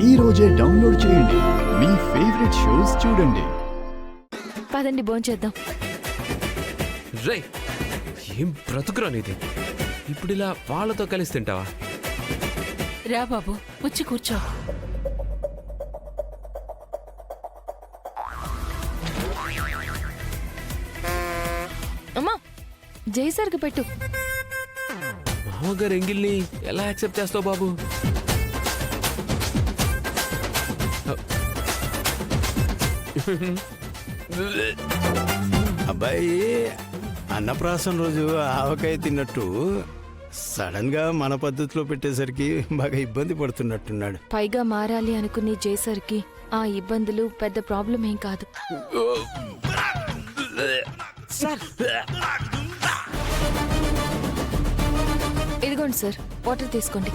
ఈ రోజే డౌన్లోడ్ చేయండి. మీ ఫేవరెట్ షోస్ చూడండి. పదండి భోంచేద్దాం. రేయ్, ఏం బ్రతుకురా నీది? ఇప్పుడు ఇలా వాళ్ళతో కలిసి తింటావా? రా బాబు, వచ్చి కూర్చో. అమ్మా, జైసర్కి పెట్టు. మామగారు ఎంగిల్ని ఎలా యాక్సెప్ట్ చేస్తావు బాబు? అబ్బాయి అన్నప్రాసం రోజు ఆవకాయ తిన్నట్టు సడన్ గా మన పద్ధతిలో పెట్టేసరికి బాగా ఇబ్బంది పడుతున్నట్టున్నాడు. పైగా మారాలి అనుకునే జైసర్కి ఆ ఇబ్బందులు పెద్ద ప్రాబ్లం ఏం కాదు. ఇదిగోండి సార్, వాటర్ తీసుకోండి.